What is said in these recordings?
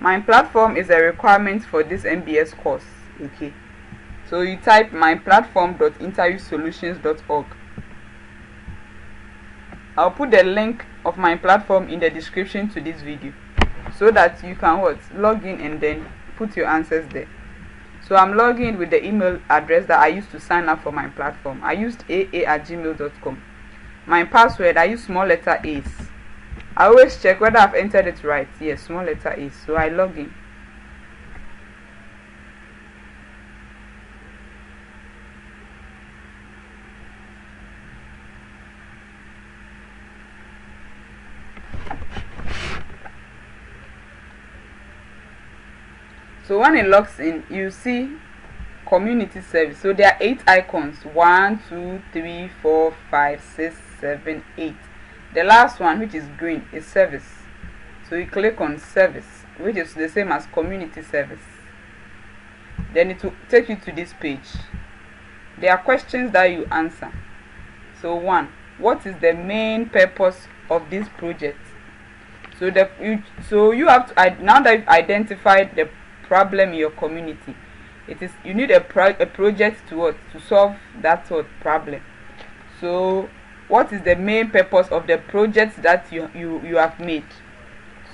Myplatform is a requirement for this MBS course. Okay, so you type myplatform.interviewsolutions.org. I'll put the link of Myplatform in the description to this video so that you can log in and then put your answers there. So I'm logging in with the email address that I used to sign up for Myplatform. I used aa@gmail.com. My password, I use small letter a's. I always check whether I've entered it right. Yes, small letter a's. So I log in. So when it logs in, you see community service. So there are 8 icons: 1, 2, 3, 4, 5, 6, 7, 8. The last one, which is green, is service. So you click on service, which is the same as community service. Then it will take you to this page. There are questions that you answer. So 1, what is the main purpose of this project? So you have to, now that you've identified the problem in your community, you need a project to solve that problem. So what is the main purpose of the project that you have made?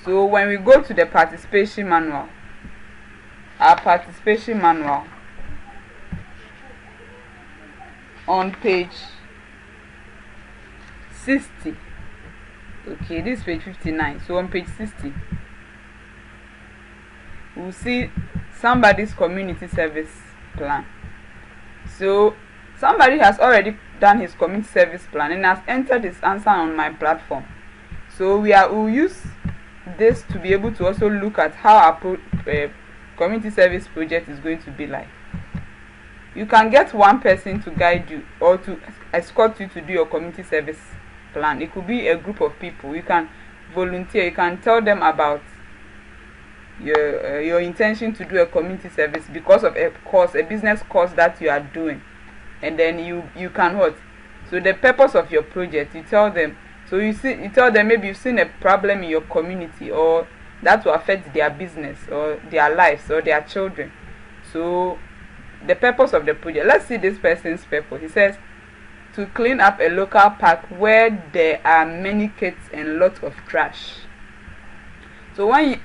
So when we go to the participation manual, our participation manual on page 60. Okay, this is page 59. So on page 60, we'll see somebody's community service plan. So somebody has already done his community service plan and has entered his answer on Myplatform. So we'll use this to be able to also look at how our community service project is going to be like. You can get one person to guide you or to escort you to do your community service plan. It could be a group of people. You can volunteer. You can tell them about your intention to do a community service because of a business course that you are doing, and then you can so the purpose of your project, you tell them. So you tell them maybe you've seen a problem in your community or that will affect their business or their lives or their children. So the purpose of the project, let's see this person's purpose. He says to clean up a local park where there are many kids and lots of trash. So when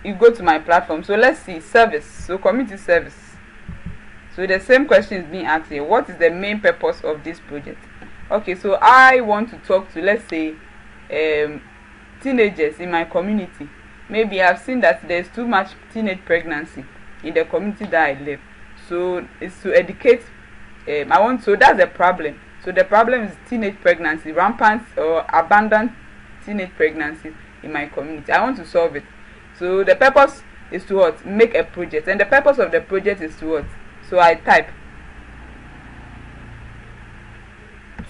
you go to Myplatform, so let's see service, so community service. So the same question is being asked here. What is the main purpose of this project? Okay, so I want to talk to, let's say, teenagers in my community. Maybe I've seen that there's too much teenage pregnancy in the community that I live. So it's to educate. So that's the problem. So the problem is teenage pregnancy, rampant or abundant teenage pregnancy in my community. I want to solve it. So the purpose is to make a project, and the purpose of the project is to So I type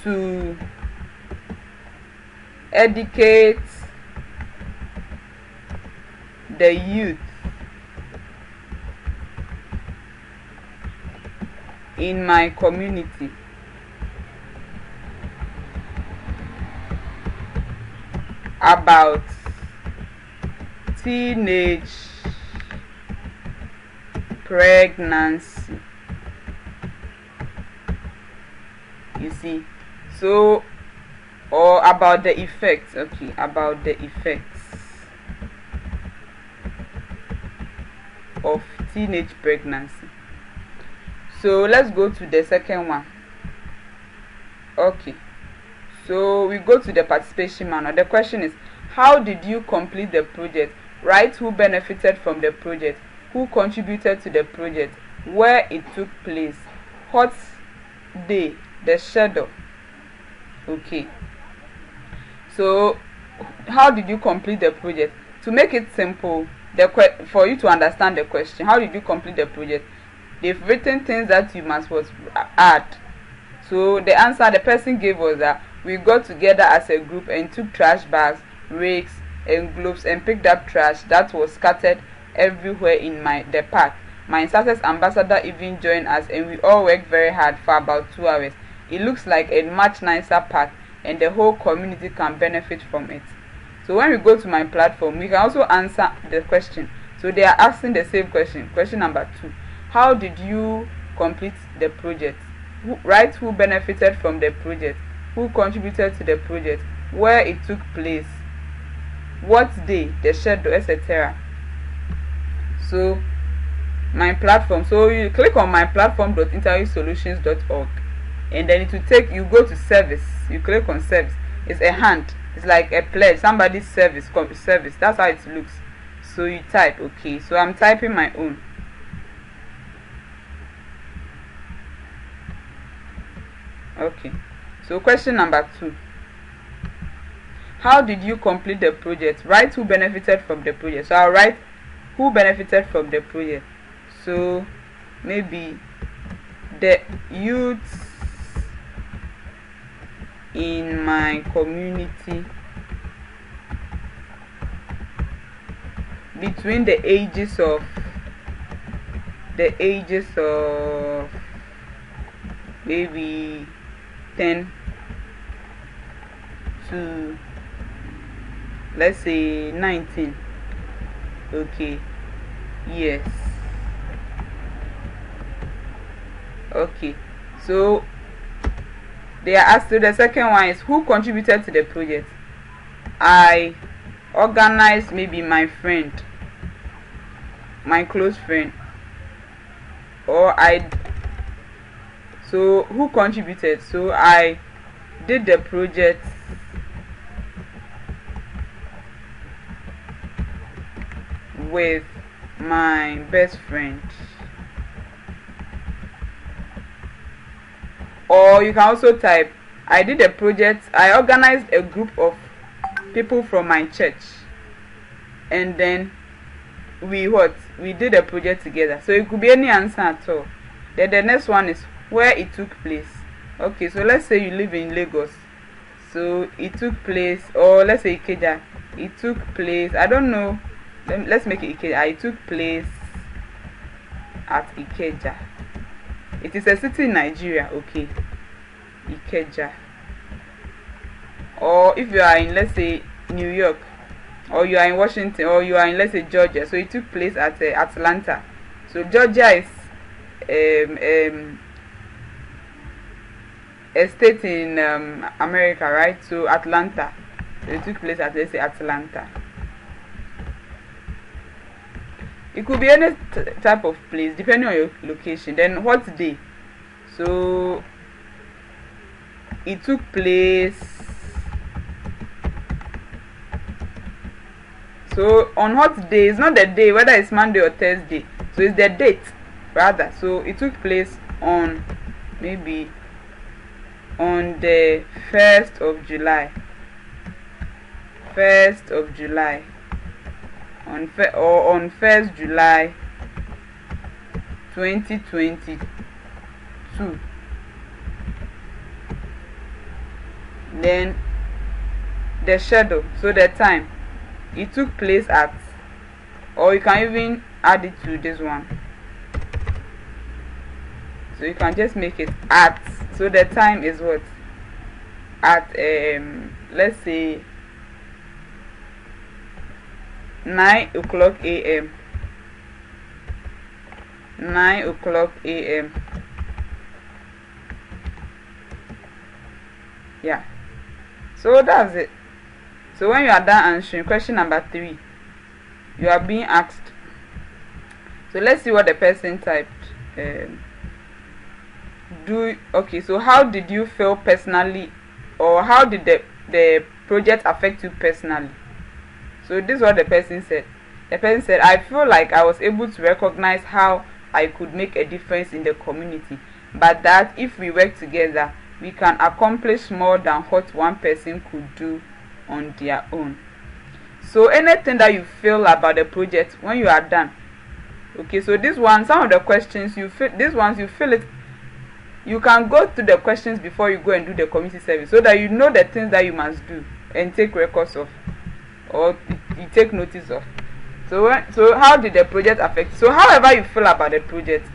to educate the youth in my community about teenage pregnancy. You see, so, or about the effects. Okay, about the effects of teenage pregnancy. So let's go to the second one. Okay, so we go to the participation manual. The question is, how did you complete the project? Write who benefited from the project, who contributed to the project, where it took place, what day, the schedule. Okay, so how did you complete the project? To make it simple, for you to understand the question, how did you complete the project? They've written things that you must add. So the answer the person gave was that we got together as a group and took trash bags, rakes, and globes and picked up trash that was scattered everywhere in the park. My success ambassador even joined us, and we all worked very hard for about 2 hours. It looks like a much nicer park, and the whole community can benefit from it. So when we go to my platform, we can also answer the question. So they are asking the same question. Question number 2. How did you complete the project? Write who benefited from the project, who contributed to the project, where it took place, what day, the schedule, etc. So my platform, so you click on myplatform.interviewsolutions.org, and then it will take you, go to service, you click on service. It's a hand, it's like a pledge, somebody's service. That's how it looks. So you type. Okay, so I'm typing my own. Okay, so question number 2. How did you complete the project? Write who benefited from the project. So I'll write who benefited from the project. So maybe the youths in my community between the ages of maybe 10 to, let's say, 19. Okay, yes. Okay, so they are asked. So the second one is who contributed to the project. I organized, maybe my friend, my close friend, or so who contributed? So I did the project with my best friend. Or you can also type, I did a project, I organized a group of people from my church, and then we did a project together. So it could be any answer at all. Then the next one is where it took place. Okay, so let's say you live in Lagos. So it took place, or let's say Ikeja. It took place, I don't know, let's make it Ikeja. It took place at Ikeja. It is a city in Nigeria. Okay, Ikeja. Or if you are in, let's say, New York, or you are in Washington, or you are in, let's say, Georgia, so it took place at Atlanta. So Georgia is a state in America, right? So Atlanta, so it took place at, let's say, Atlanta. It could be any type of place depending on your location. Then what day? So it took place, so on what day? It's not the day, whether it's Monday or Thursday, so it's the date rather. So it took place on, maybe on the 1st of July, on 1st July 2022. Then the schedule, so the time it took place at, or you can even add it to this one. So you can just make it at, so the time is what? At let's say 9 o'clock a.m. 9 o'clock a.m. Yeah, so that's it. So when you are done answering question number 3, you are being asked, so let's see what the person typed. Okay, so how did you feel personally, or how did the project affect you personally? So this is what the person said. The person said, I feel like I was able to recognize how I could make a difference in the community, but that if we work together, we can accomplish more than what one person could do on their own. So anything that you feel about the project when you are done. Okay, so this one, some of the questions you feel, these ones you feel it, you can go through the questions before you go and do the community service, so that you know the things that you must do and take records of, or you take notice of. So how did the project affect? So however you feel about the project,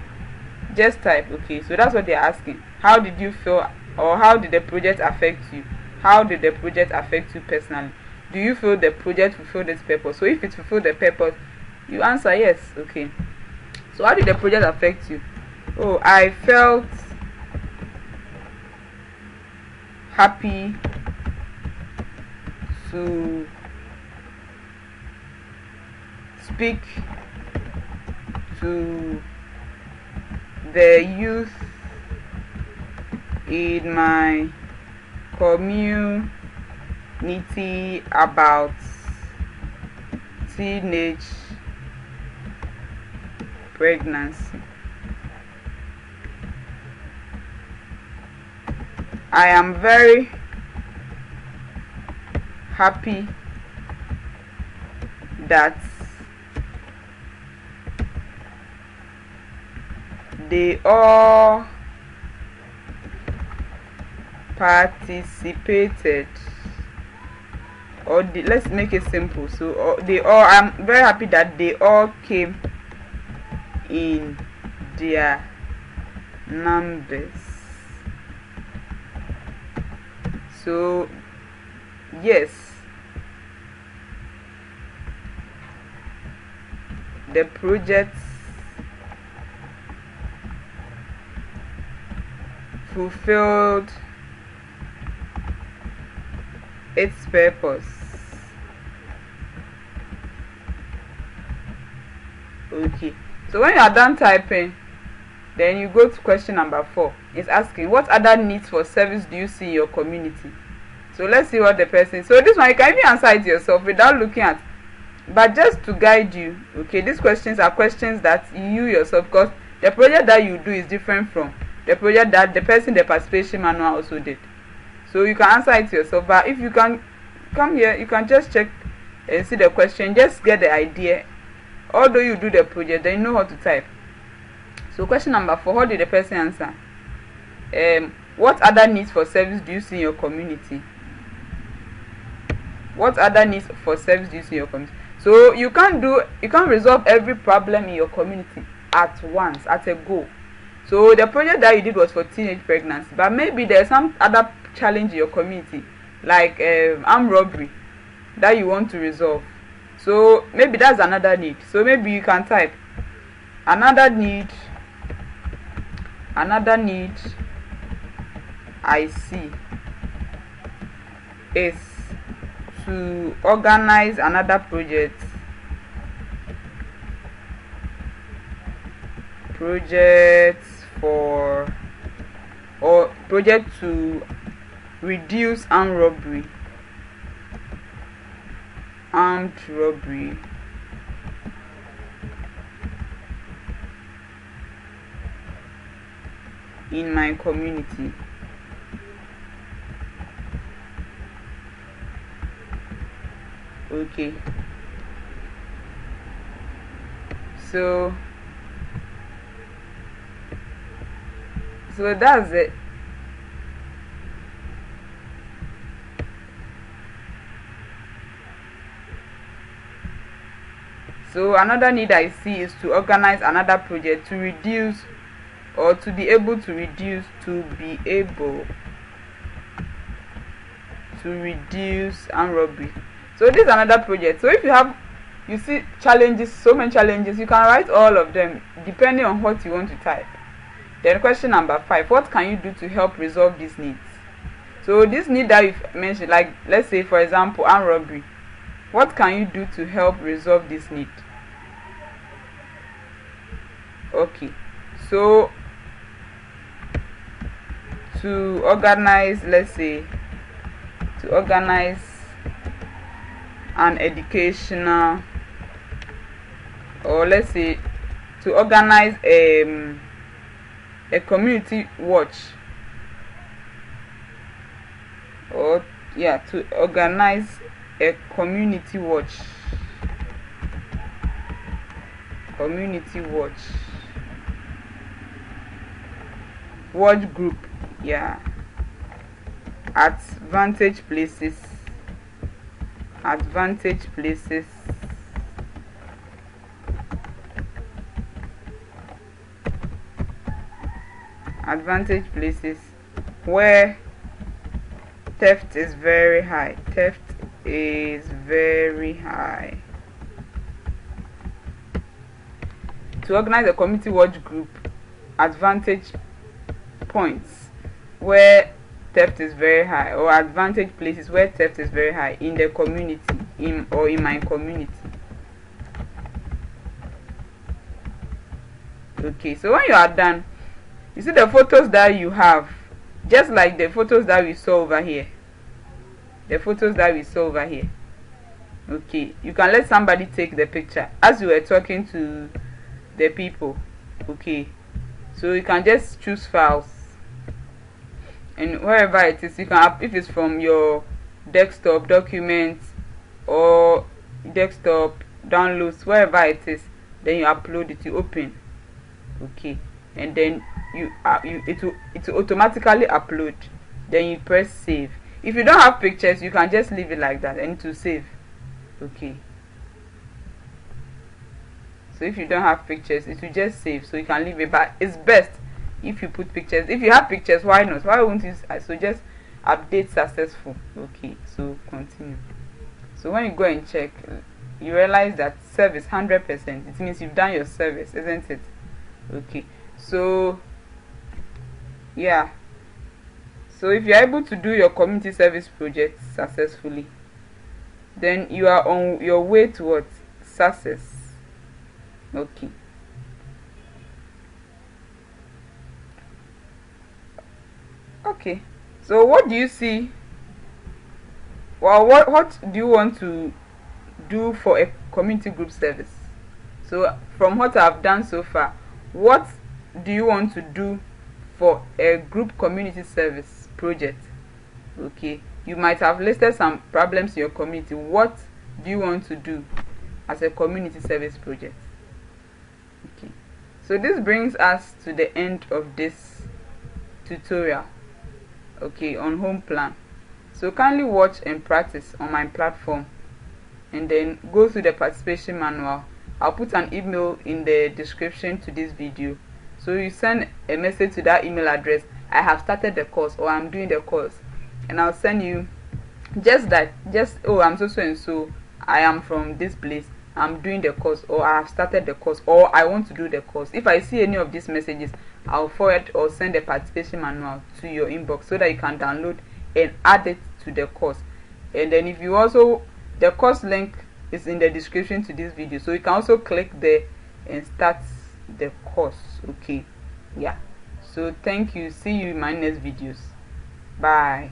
just type. Okay, so that's what they're asking. How did you feel, or how did the project affect you? How did the project affect you personally? do you feel the project fulfilled its purpose? So if it fulfilled the purpose, you answer yes. Okay. So how did the project affect you? Oh, I felt happy to speak to the youth in my community about teenage pregnancy. I am very happy that they all participated, or let's make it simple. So I'm very happy that they all came in their numbers. So yes, the project fulfilled its purpose. Okay, so when you are done typing, then you go to question number 4. It's asking, what other needs for service do you see in your community? So let's see what the person. So this one you can even answer it yourself without looking at, but just to guide you. Okay, these questions are questions that you yourself, because the project that you do is different from the project that the person in the participation manual also did. So you can answer it yourself, but if you can come here, you can just check and see the question, just get the idea. Although you do the project, then you know how to type. So question number 4, how did the person answer? What other needs for service do you see in your community? What other needs for service do you see in your community? So you can't resolve every problem in your community at once, at a go. So the project that you did was for teenage pregnancy, but maybe there's some other challenge in your community, like armed robbery, that you want to resolve. So maybe that's another need. So maybe you can type another need I see is to organize another project to reduce armed robbery in my community. Okay, so that's it. So another need I see is to organize another project to reduce, or to be able to reduce armed robbery. So this is another project. So if you see challenges, so many challenges, you can write all of them depending on what you want to type. Then question number 5, what can you do to help resolve these needs? So this need that you've mentioned, like let's say for example armed robbery, what can you do to help resolve this need? Okay, so to organize, let's say to organize an educational, or let's say to organize a community watch, or to organize a community watch group, at vantage places where theft is very high. is very high. To organize a community watch group, advantage points where theft is very high, or advantage places where theft is very high in the community, in my community. Okay, so when you are done, you see the photos that you have, just like the photos that we saw over here. Okay, you can let somebody take the picture as you were talking to the people. Okay, so you can just choose files, and wherever it is, you can, if it's from your desktop documents or desktop downloads, wherever it is, then you upload it, you open. Okay, and then it will automatically upload. Then you press save. If you don't have pictures, you can just leave it like that and it will save. Okay, so if you don't have pictures, it will just save, so you can leave it. But it's best if you put pictures. If you have pictures, why not? Why won't you? So just update successful. Okay, so continue. So when you go and check, you realize that service 100%. It means you've done your service, isn't it? Okay, so yeah, so if you're able to do your community service project successfully, then you are on your way towards success. Okay, so what do you see? Well, what do you want to do for a community group service? So from what I've done so far, what do you want to do for a group community service project? Okay, you might have listed some problems in your community. What do you want to do as a community service project? Okay, so this brings us to the end of this tutorial, okay, on home plan. So kindly watch and practice on my platform, and then go through the participation manual. I'll put an email in the description to this video, so you send a message to that email address. I have started the course, or I'm doing the course, and I'll send you oh, I'm so and so, I am from this place, I'm doing the course, or I have started the course, or I want to do the course. If I see any of these messages, I'll forward or send the participation manual to your inbox so that you can download and add it to the course. And then if you also, the course link is in the description to this video, so you can also click there and start the course. Okay, yeah, so thank you. See you in my next videos. Bye.